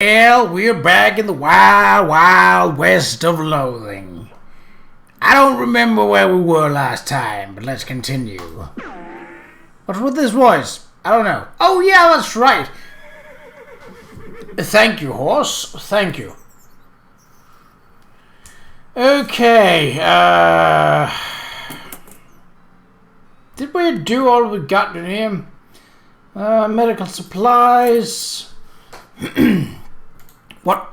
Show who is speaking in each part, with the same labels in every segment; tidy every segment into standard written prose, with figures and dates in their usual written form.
Speaker 1: Well, we're back in the wild, wild west of Loathing. I don't remember where we were last time, but let's continue. What's with this voice? I don't know. Oh yeah, that's right. Thank you, horse. Thank you. Okay, did we do all we got in here? Medical supplies. What?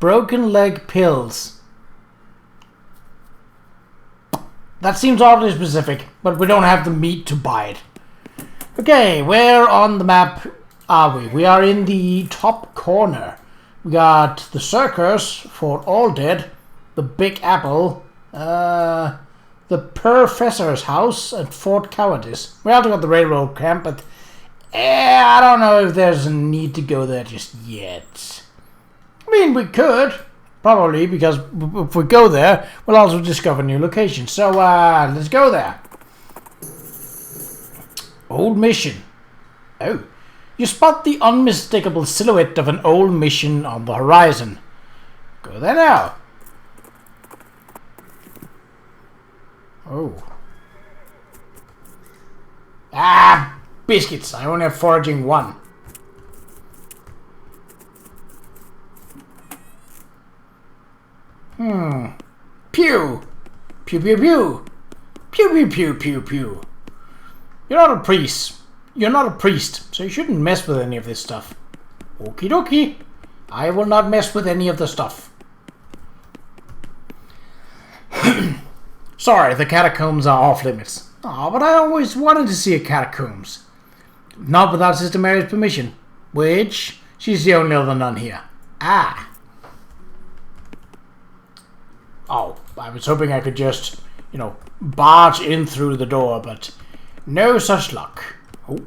Speaker 1: Broken leg pills. That seems oddly specific, but we don't have the meat to buy it. Okay, where on the map are we? We are in the top corner. We got the circus, Fort All Dead, the Big Apple, the Professor's house, and Fort Cowardice. We also got the railroad camp, but I don't know if there's a need to go there just yet. I mean, we could, probably, because if we go there, we'll also discover new locations. So, let's go there. Old mission. Oh. You spot the unmistakable silhouette of an old mission on the horizon. Go there now. Oh. Ah, biscuits. I only have foraging one. Pew! Pew pew pew! Pew pew pew pew pew! You're not a priest. You're not a priest, so you shouldn't mess with any of this stuff. Okie dokie. I will not mess with any of the stuff. Sorry, the catacombs are off limits. Oh, but I always wanted to see a catacombs. Not without Sister Mary's permission. Which, she's the only other nun here. Ah. Oh, I was hoping I could just, barge in through the door, but no such luck. Oh.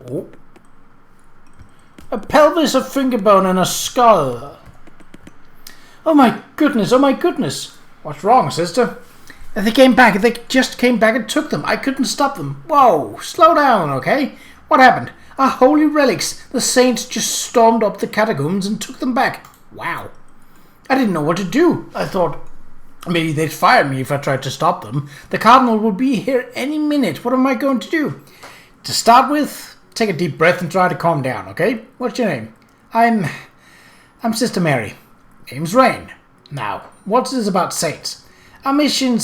Speaker 1: Oh. A pelvis, a finger bone, and a skull. Oh my goodness, oh my goodness. What's wrong, sister? They came back, they just came back and took them. I couldn't stop them. Whoa, slow down, okay? What happened? Our holy relics. The saints just stormed up the catacombs and took them back. Wow. I didn't know what to do. I thought maybe they'd fire me if I tried to stop them. The cardinal will be here any minute. What am I going to do? To start with, take a deep breath and try to calm down, okay? What's your name? I'm Sister Mary. Name's Rain. Now, what's this about saints? Our mission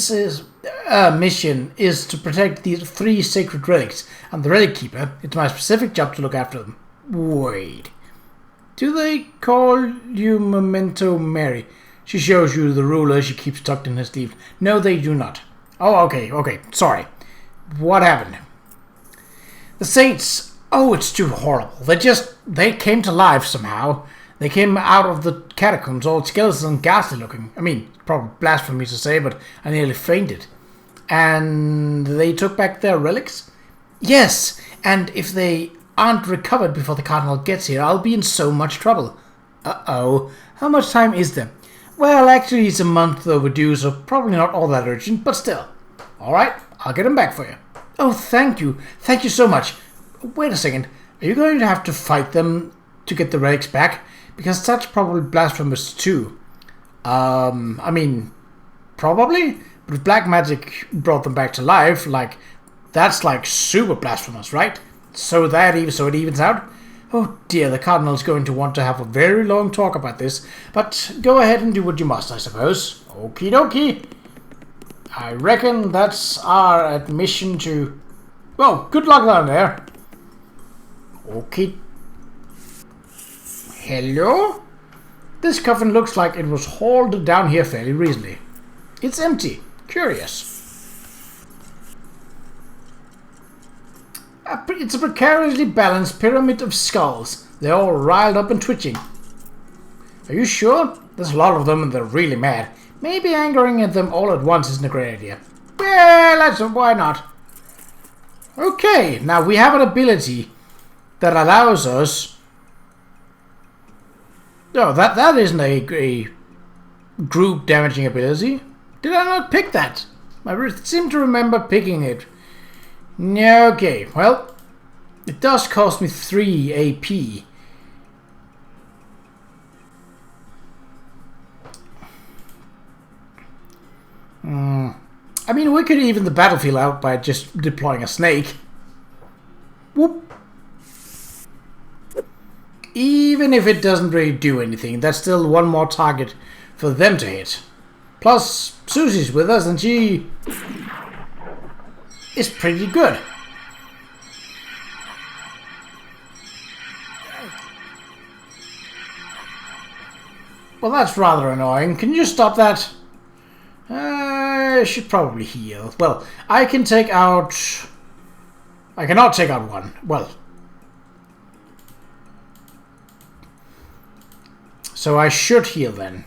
Speaker 1: is to protect these 3 sacred relics. I'm the relic keeper. It's my specific job to look after them. Wait. Do they call you Memento Mary? She shows you the ruler she keeps tucked in her sleeve. No, they do not. Oh, okay, sorry. What happened? The saints... Oh, it's too horrible. They came to life somehow. They came out of the catacombs all skeletons and ghastly looking. I mean, probably blasphemy to say, but I nearly fainted. And they took back their relics? Yes, and if they aren't recovered before the cardinal gets here, I'll be in so much trouble. Uh-oh. How much time is there? Well, actually, it's a month overdue, so probably not all that urgent, but still. Alright, I'll get them back for you. Oh, thank you. Thank you so much. Wait a second. Are you going to have to fight them to get the relics back? Because that's probably blasphemous too. I mean, probably? But if black magic brought them back to life, that's super blasphemous, right? So it evens out? Oh dear, the cardinal's going to want to have a very long talk about this, but go ahead and do what you must, I suppose. Okie dokie. I reckon that's our admission to... Well, good luck down there. Okay. Hello? This coffin looks like it was hauled down here fairly recently. It's empty. Curious. It's a precariously balanced pyramid of skulls. They're all riled up and twitching. Are you sure? There's a lot of them and they're really mad. Maybe angering at them all at once isn't a great idea. Well, why not? Okay, now we have an ability that allows us... No, that isn't a group damaging ability. Did I not pick that? I seem to remember picking it. Okay, well, it does cost me 3 AP. I mean, we could even the battlefield out by just deploying a snake. Whoop. Even if it doesn't really do anything, that's still one more target for them to hit. Plus, Susie's with us and she is pretty good. Well, that's rather annoying. Can you stop that? I should probably heal. Well, I can take out... I cannot take out one. Well. So I should heal then.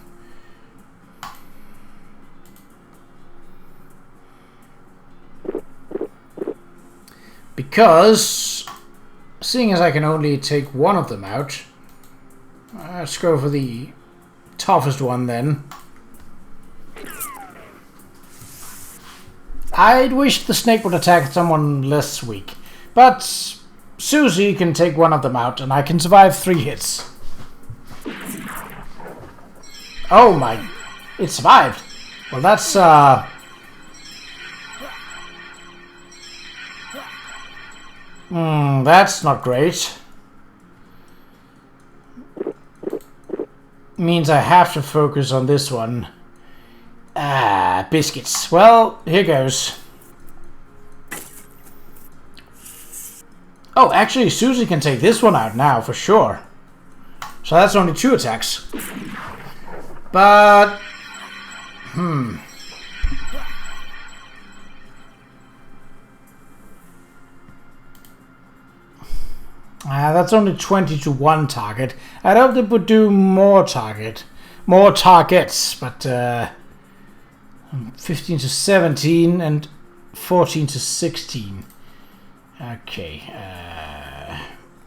Speaker 1: Because, seeing as I can only take one of them out, let's go for the toughest one then. I'd wish the snake would attack someone less weak, but Susie can take one of them out and I can survive 3 hits. Oh my, it survived. Well, that's that's not great. Means I have to focus on this one. Biscuits. Well, here goes. Oh, actually, Susie can take this one out now, for sure. So that's only 2 attacks. But... that's only 20 to 1 target. I'd hope they would do more targets, but 15 to 17 and 14 to 16. Okay.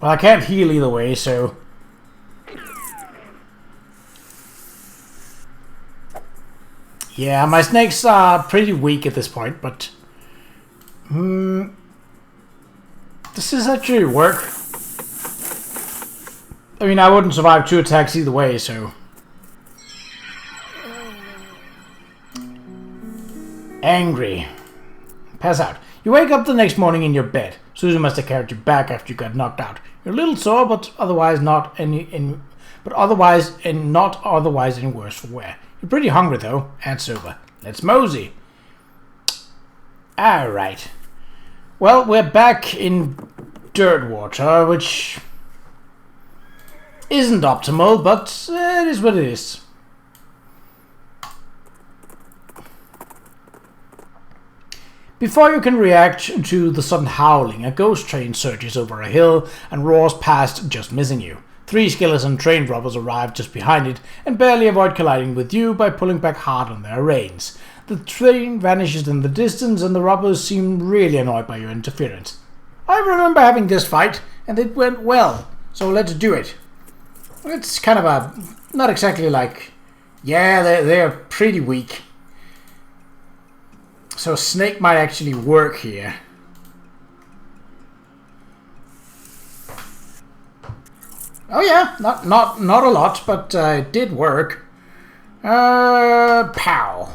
Speaker 1: Well, I can't heal either way, so... Yeah, my snakes are pretty weak at this point, but... Does this actually work? I mean, I wouldn't survive 2 attacks either way, so... Angry. Pass out. You wake up the next morning in your bed. Susie must have carried you back after you got knocked out. You're a little sore, but otherwise not any worse for wear. You're pretty hungry though, and sober. Let's mosey. Alright. Well, we're back in dirt water, which isn't optimal, but it is what it is. Before you can react to the sudden howling, a ghost train surges over a hill and roars past, just missing you. 3 skeleton train robbers arrive just behind it and barely avoid colliding with you by pulling back hard on their reins. The train vanishes in the distance and the robbers seem really annoyed by your interference. I remember having this fight and it went well, so let's do it. It's kind of a... not exactly like... yeah, they're pretty weak. So snake might actually work here. Oh yeah, not a lot, but it did work. Pow.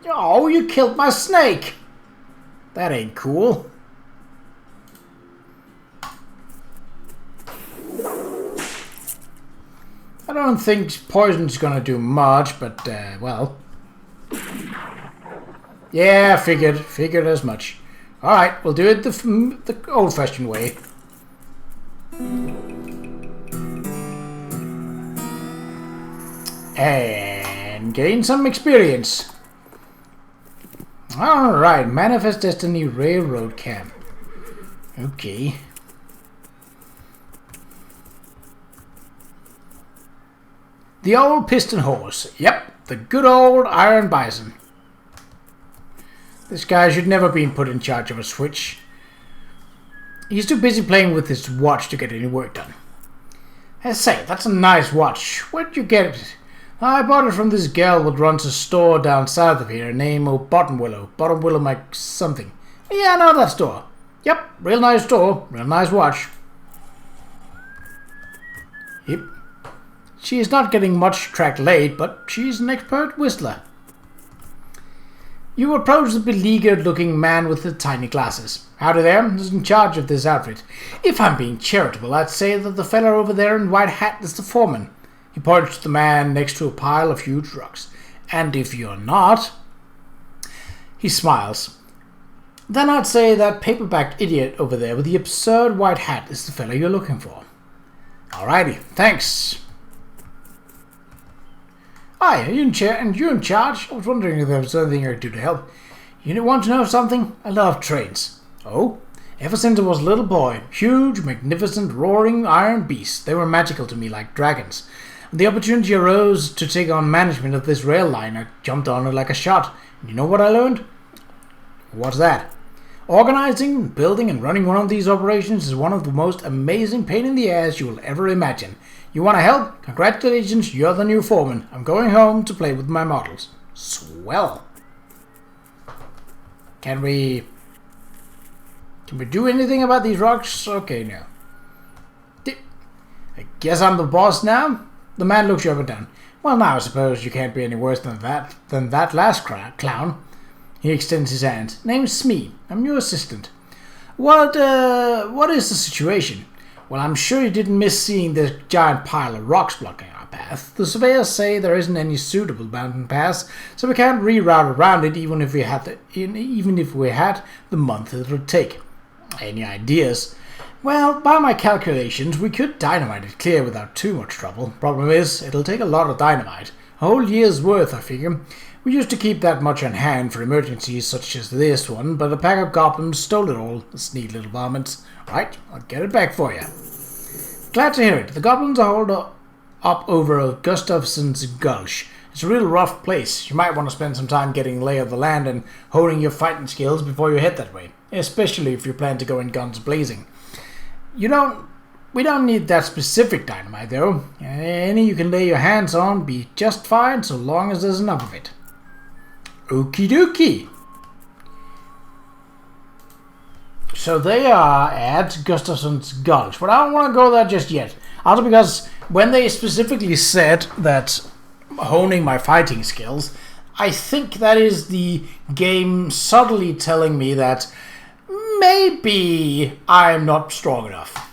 Speaker 1: Oh, you killed my snake. That ain't cool. I don't think poison's gonna do much, but well. Yeah, figured as much. All right, we'll do it the old-fashioned way. And gain some experience. All right, Manifest Destiny Railroad Camp. Okay. The old piston horse. Yep, the good old Iron Bison. This guy should never been put in charge of a switch. He's too busy playing with his watch to get any work done. I say, that's a nice watch. Where'd you get it? I bought it from this gal that runs a store down south of here named Bottom Willow. Bottom Willow Mike something. Yeah, I know that store. Yep, real nice store. Real nice watch. Yep. She is not getting much track laid, but she's an expert whistler. You approach the beleaguered-looking man with the tiny glasses. Howdy there, who's in charge of this outfit? If I'm being charitable, I'd say that the fella over there in white hat is the foreman. He points to the man next to a pile of huge rocks. And if you're not... He smiles. Then I'd say that paperback idiot over there with the absurd white hat is the fella you're looking for. Alrighty, thanks. Hi, are you in charge? I was wondering if there was anything I could do to help. You want to know something? I love trains. Oh? Ever since I was a little boy, huge, magnificent, roaring iron beasts, they were magical to me like dragons. When the opportunity arose to take on management of this rail line, I jumped on it like a shot. And you know what I learned? What's that? Organizing, building, and running one of these operations is one of the most amazing pain in the ass you will ever imagine. You want to help? Congratulations, you're the new foreman. I'm going home to play with my models. Swell. Can we do anything about these rocks? Okay, no. I guess I'm the boss now? The man looks you up and down. Well, now I suppose you can't be any worse than that last clown. He extends his hand. Name's Smee. I'm your assistant. What is the situation? Well, I'm sure you didn't miss seeing this giant pile of rocks blocking our path. The surveyors say there isn't any suitable mountain pass, so we can't reroute around it even if we had the month it would take. Any ideas? Well, by my calculations, we could dynamite it clear without too much trouble. Problem is, it'll take a lot of dynamite. A whole year's worth, I figure. We used to keep that much on hand for emergencies such as this one, but a pack of goblins stole it all, the sneaky little varmints. Right, I'll get it back for you. Glad to hear it. The goblins are holed up over Gustafson's Gulch. It's a real rough place. You might want to spend some time getting lay of the land and honing your fighting skills before you head that way, especially if you plan to go in guns blazing. We don't need that specific dynamite, though. Any you can lay your hands on be just fine so long as there's enough of it. Okie dokie. So they are at Gustafson's Gulch, but I don't want to go there just yet. Also because when they specifically said that honing my fighting skills, I think that is the game subtly telling me that maybe I'm not strong enough.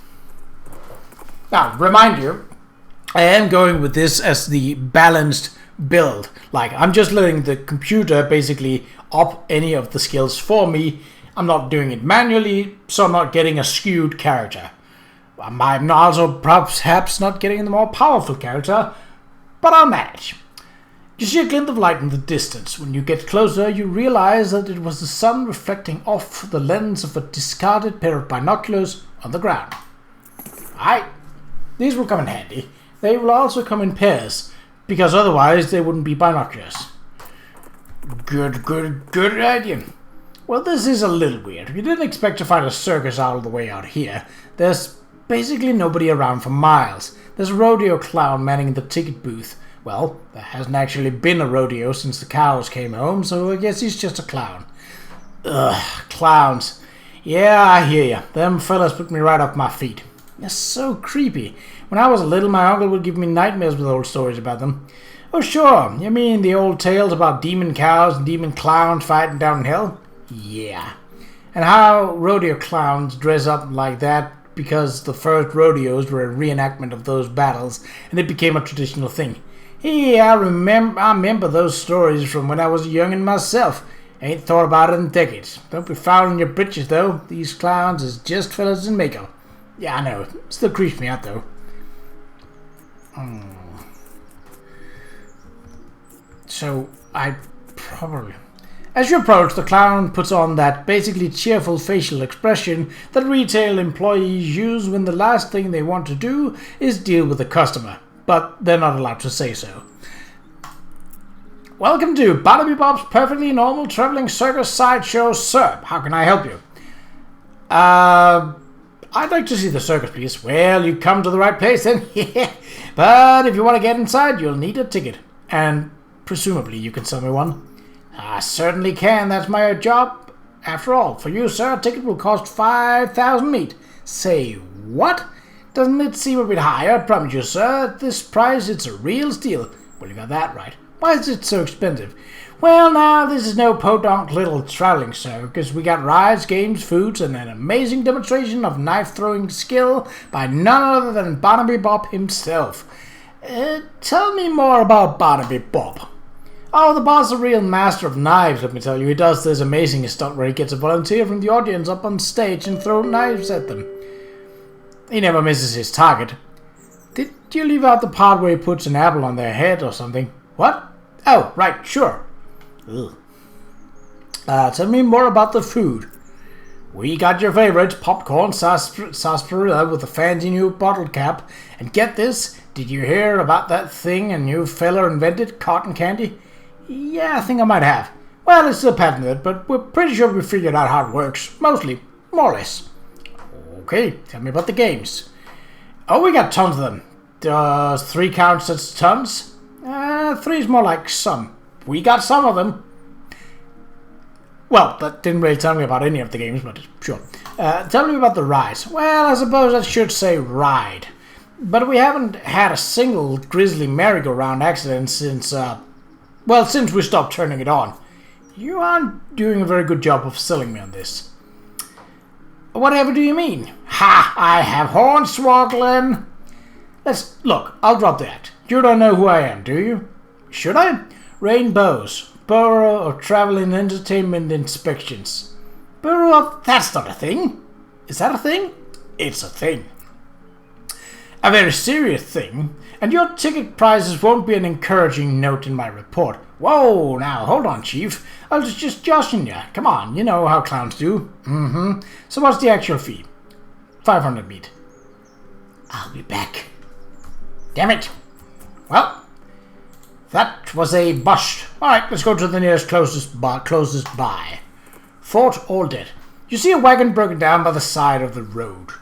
Speaker 1: Now, remind you, I am going with this as the balanced build. Like, I'm just letting the computer basically up any of the skills for me. I'm not doing it manually, so I'm not getting a skewed character. I'm also perhaps not getting the more powerful character, but I'll manage. You see a glint of light in the distance. When you get closer, you realize that it was the sun reflecting off the lens of a discarded pair of binoculars on the ground. Alright, these will come in handy. They will also come in pairs, because otherwise they wouldn't be binoculars. Good idea. Well, this is a little weird. You didn't expect to find a circus all the way out here. There's basically nobody around for miles. There's a rodeo clown manning the ticket booth. Well, there hasn't actually been a rodeo since the cows came home, so I guess he's just a clown. Ugh, clowns. Yeah, I hear ya. Them fellas put me right off my feet. They're so creepy. When I was little, my uncle would give me nightmares with old stories about them. Oh, sure. You mean the old tales about demon cows and demon clowns fighting down in hell? Yeah. And how rodeo clowns dress up like that because the first rodeos were a reenactment of those battles, and it became a traditional thing. Yeah, I remember those stories from when I was youngin' myself. Ain't thought about it in decades. Don't be fouling your britches, though. These clowns is just fellas in makeup. Yeah, I know. Still creeps me out, though. So, As you approach, the clown puts on that basically cheerful facial expression that retail employees use when the last thing they want to do is deal with a customer, but they're not allowed to say so. Welcome to Barnaby Bob's Perfectly Normal Traveling Circus Sideshow, sir. How can I help you? I'd like to see the circus, please. Well, you come to the right place then. But if you want to get inside, you'll need a ticket. And presumably you can sell me one. I certainly can. That's my job. After all, for you, sir, a ticket will cost 5,000 meat. Say what? Doesn't it seem a bit higher? I promise you, sir. At this price, it's a real steal. Well, you got that right. Why is it so expensive? Well, now, this is no podunk little traveling circus. We got rides, games, foods, and an amazing demonstration of knife-throwing skill by none other than Barnaby Bob himself. Tell me more about Barnaby Bob. Oh, the boss is a real master of knives, let me tell you. He does this amazing stunt where he gets a volunteer from the audience up on stage and throw knives at them. He never misses his target. Did you leave out the part where he puts an apple on their head or something? What? Oh, right, sure. Tell me more about the food. We got your favorite, popcorn, sarsaparilla with a fancy new bottle cap. And get this, did you hear about that thing a new fella invented, cotton candy? Yeah, I think I might have. Well, it's still patented, but we're pretty sure we figured out how it works. Mostly, more or less. Okay, tell me about the games. Oh, we got tons of them. Does 3 count as tons? 3 is more like some. We got some of them. Well, that didn't really tell me about any of the games, but sure. Tell me about the rides. Well, I suppose I should say ride. But we haven't had a single grisly merry-go-round accident since we stopped turning it on. You aren't doing a very good job of selling me on this. Whatever do you mean? Ha! I have hornswoggling. Look, I'll drop that. You don't know who I am, do you? Should I? Rainbows. Bureau of Travel and Entertainment Inspections. Bureau of... That's not a thing. Is that a thing? It's a thing. A very serious thing. And your ticket prices won't be an encouraging note in my report. Whoa, now, hold on, Chief. I was just joshing you. Come on, you know how clowns do. So what's the actual fee? 500 meat. I'll be back. Damn it. Well, that was a bust. Alright, let's go to the nearest closest by. Fort or dead. You see a wagon broken down by the side of the road.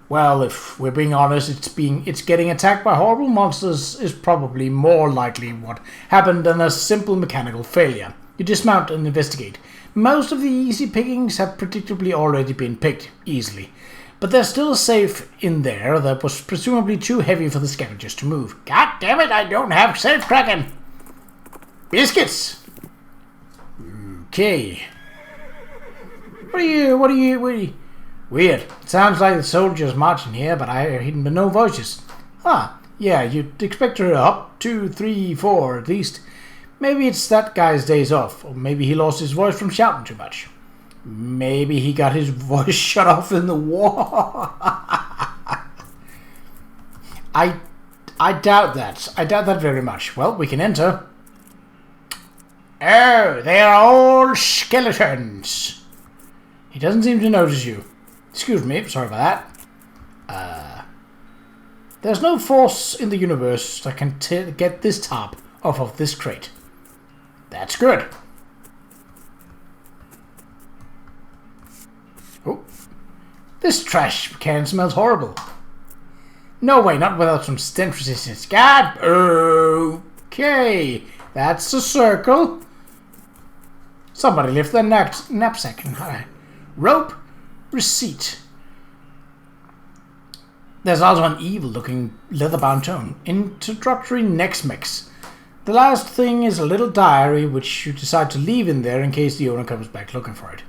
Speaker 1: Well, if we're being honest, it's getting attacked by horrible monsters is probably more likely what happened than a simple mechanical failure. You dismount and investigate. Most of the easy pickings have predictably already been picked, easily. But there's still a safe in there that was presumably too heavy for the scavengers to move. God damn it, I don't have safe cracking! Biscuits! Okay. What are you... Weird. It sounds like the soldiers marching here, but I hear no voices. Yeah, you'd expect her up. 2, 3, 4 at least. Maybe it's that guy's days off, or maybe he lost his voice from shouting too much. Maybe he got his voice shut off in the war. I doubt that. I doubt that very much. Well, we can enter. Oh, they are all skeletons. He doesn't seem to notice you. Excuse me, sorry about that. There's no force in the universe that can get this top off of this crate. That's good. Oh, this trash can smells horrible. No way, not without some stench resistance. God, okay, that's a circle. Somebody lift their knapsack. Rope. Receipt. There's also an evil-looking leather-bound tome. Introductory next mix. The last thing is a little diary which you decide to leave in there in case the owner comes back looking for it.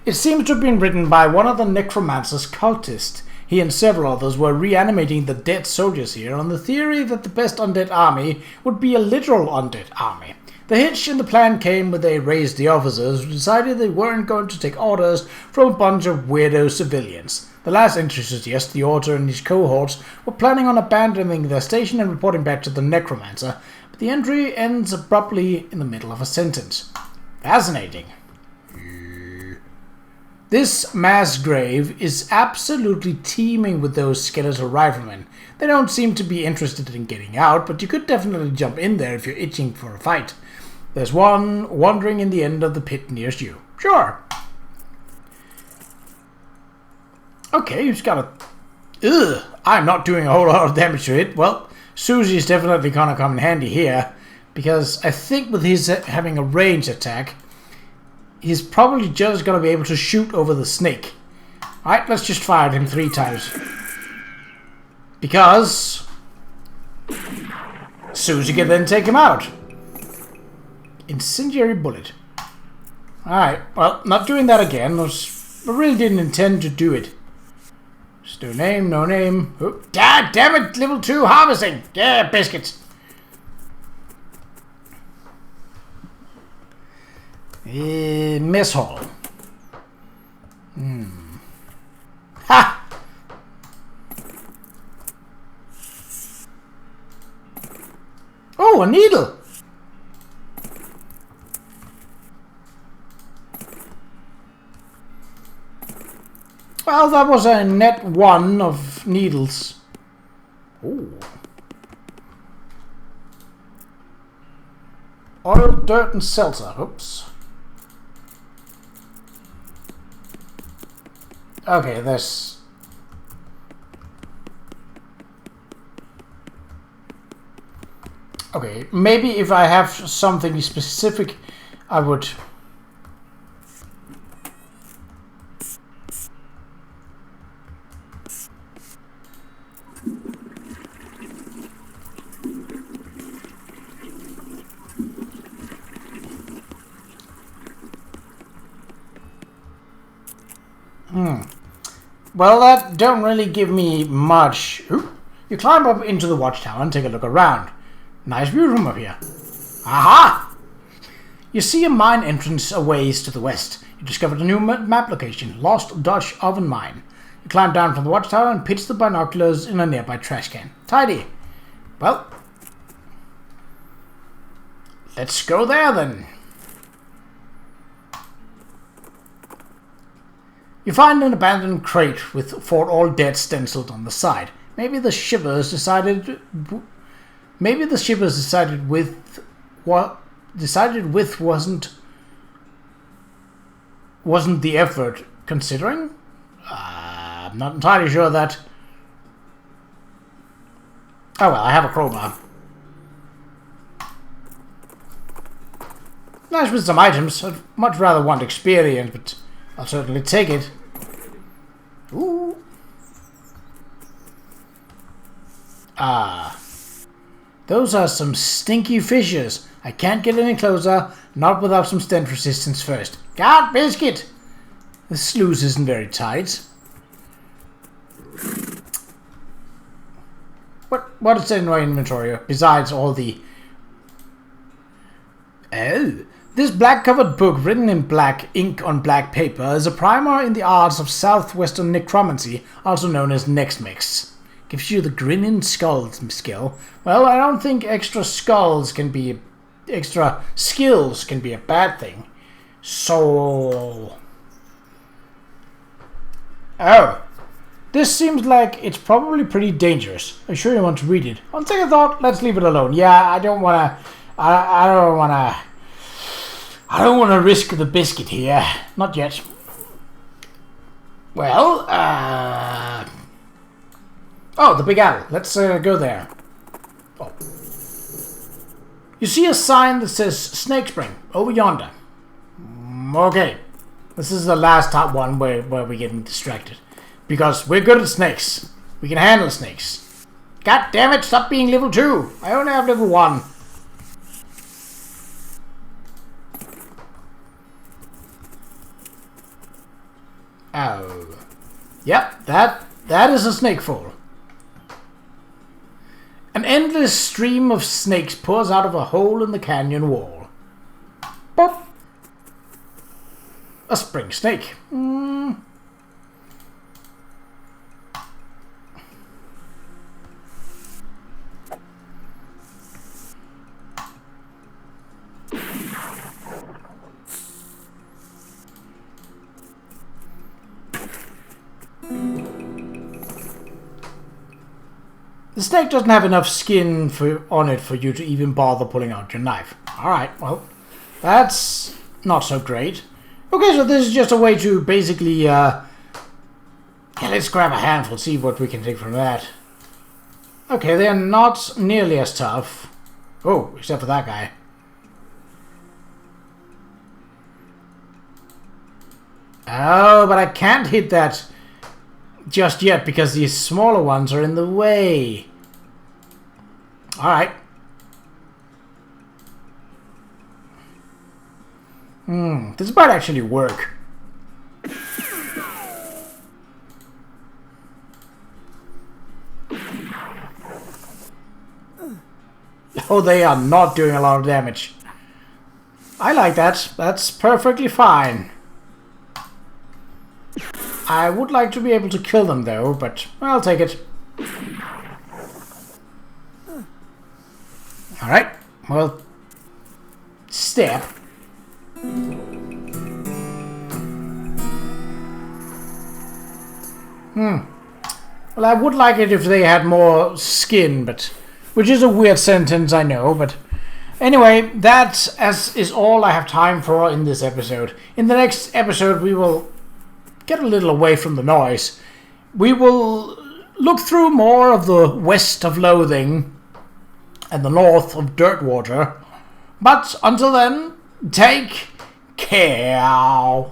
Speaker 1: It seems to have been written by one of the necromancer's cultists. He and several others were reanimating the dead soldiers here on the theory that the best undead army would be a literal undead army. The hitch in the plan came when they raised the officers who decided they weren't going to take orders from a bunch of weirdo civilians. The last entry suggests the author and his cohorts were planning on abandoning their station and reporting back to the necromancer, but the entry ends abruptly in the middle of a sentence. Fascinating. This mass grave is absolutely teeming with those skeletal riflemen. They don't seem to be interested in getting out, but you could definitely jump in there if you're itching for a fight. There's one wandering in the end of the pit nearest you. Sure. Okay, he's got a... Ugh, I'm not doing a whole lot of damage to it. Well, Susie's definitely gonna come in handy here, because I think with his having a range attack, he's probably just gonna be able to shoot over the snake. Alright, let's just fire at him 3 times. Because Susie can then take him out. Incendiary bullet. Alright, well, not doing that again. I really didn't intend to do it. Just no name, no name. Oh, God damn it, level 2 harvesting. Yeah, biscuits. Mess hall. Ha! Oh, a needle. Well, that was a net 1 of needles. Ooh. Oil, dirt, and seltzer. Oops. Okay, this. Okay, maybe if I have something specific, I would. Well, that don't really give me much. Ooh. You climb up into the watchtower and take a look around. Nice view from up here. Aha! You see a mine entrance a ways to the west. You discovered a new map location, Lost Dutch Oven Mine. You climb down from the watchtower and pitch the binoculars in a nearby trash can. Tidy. Well, let's go there then. You find an abandoned crate with "For All Dead" stenciled on the side. Maybe the shivers decided with wasn't the effort considering. I'm not entirely sure that. Oh well, I have a crowbar. Nice with some items. I'd much rather want experience, but I'll certainly take it. Ooh. Those are some stinky fissures. I can't get any closer, not without some stench resistance first. God, biscuit! The sluice isn't very tight. What is in my inventory besides all the... Oh, this black-covered book written in black ink on black paper is a primer in the arts of southwestern necromancy, also known as Next Mix. Gives you the grinning skull skill. Well, I don't think extra skills can be a bad thing. So... Oh. This seems like it's probably pretty dangerous. I'm sure you want to read it. On second thought, let's leave it alone. Yeah, I don't wanna... I don't want to risk the biscuit here. Not yet. Well, oh, the Big Apple. Let's go there. Oh. You see a sign that says Snake Spring over yonder. Okay. This is the last top one where we're getting distracted. Because we're good at snakes. We can handle snakes. God damn it, stop being level 2. I only have level 1. Oh. Yep, that is a snake fall. An endless stream of snakes pours out of a hole in the canyon wall. Pop. A spring snake. The snake doesn't have enough skin on it for you to even bother pulling out your knife. Alright, well, that's not so great. Okay, so this is just a way to basically, yeah, let's grab a handful, see what we can take from that. Okay, they're not nearly as tough. Oh, except for that guy. Oh, but I can't hit that just yet because these smaller ones are in the way. Alright. This might actually work. Oh, they are not doing a lot of damage. I like that. That's perfectly fine. I would like to be able to kill them though, but I'll take it. Alright, well, step. Well, I would like it if they had more skin, but... Which is a weird sentence, I know, but... Anyway, that is all I have time for in this episode. In the next episode, we will get a little away from the noise. We will look through more of the west of Loathing and the north of Dirtwater. But until then, take care.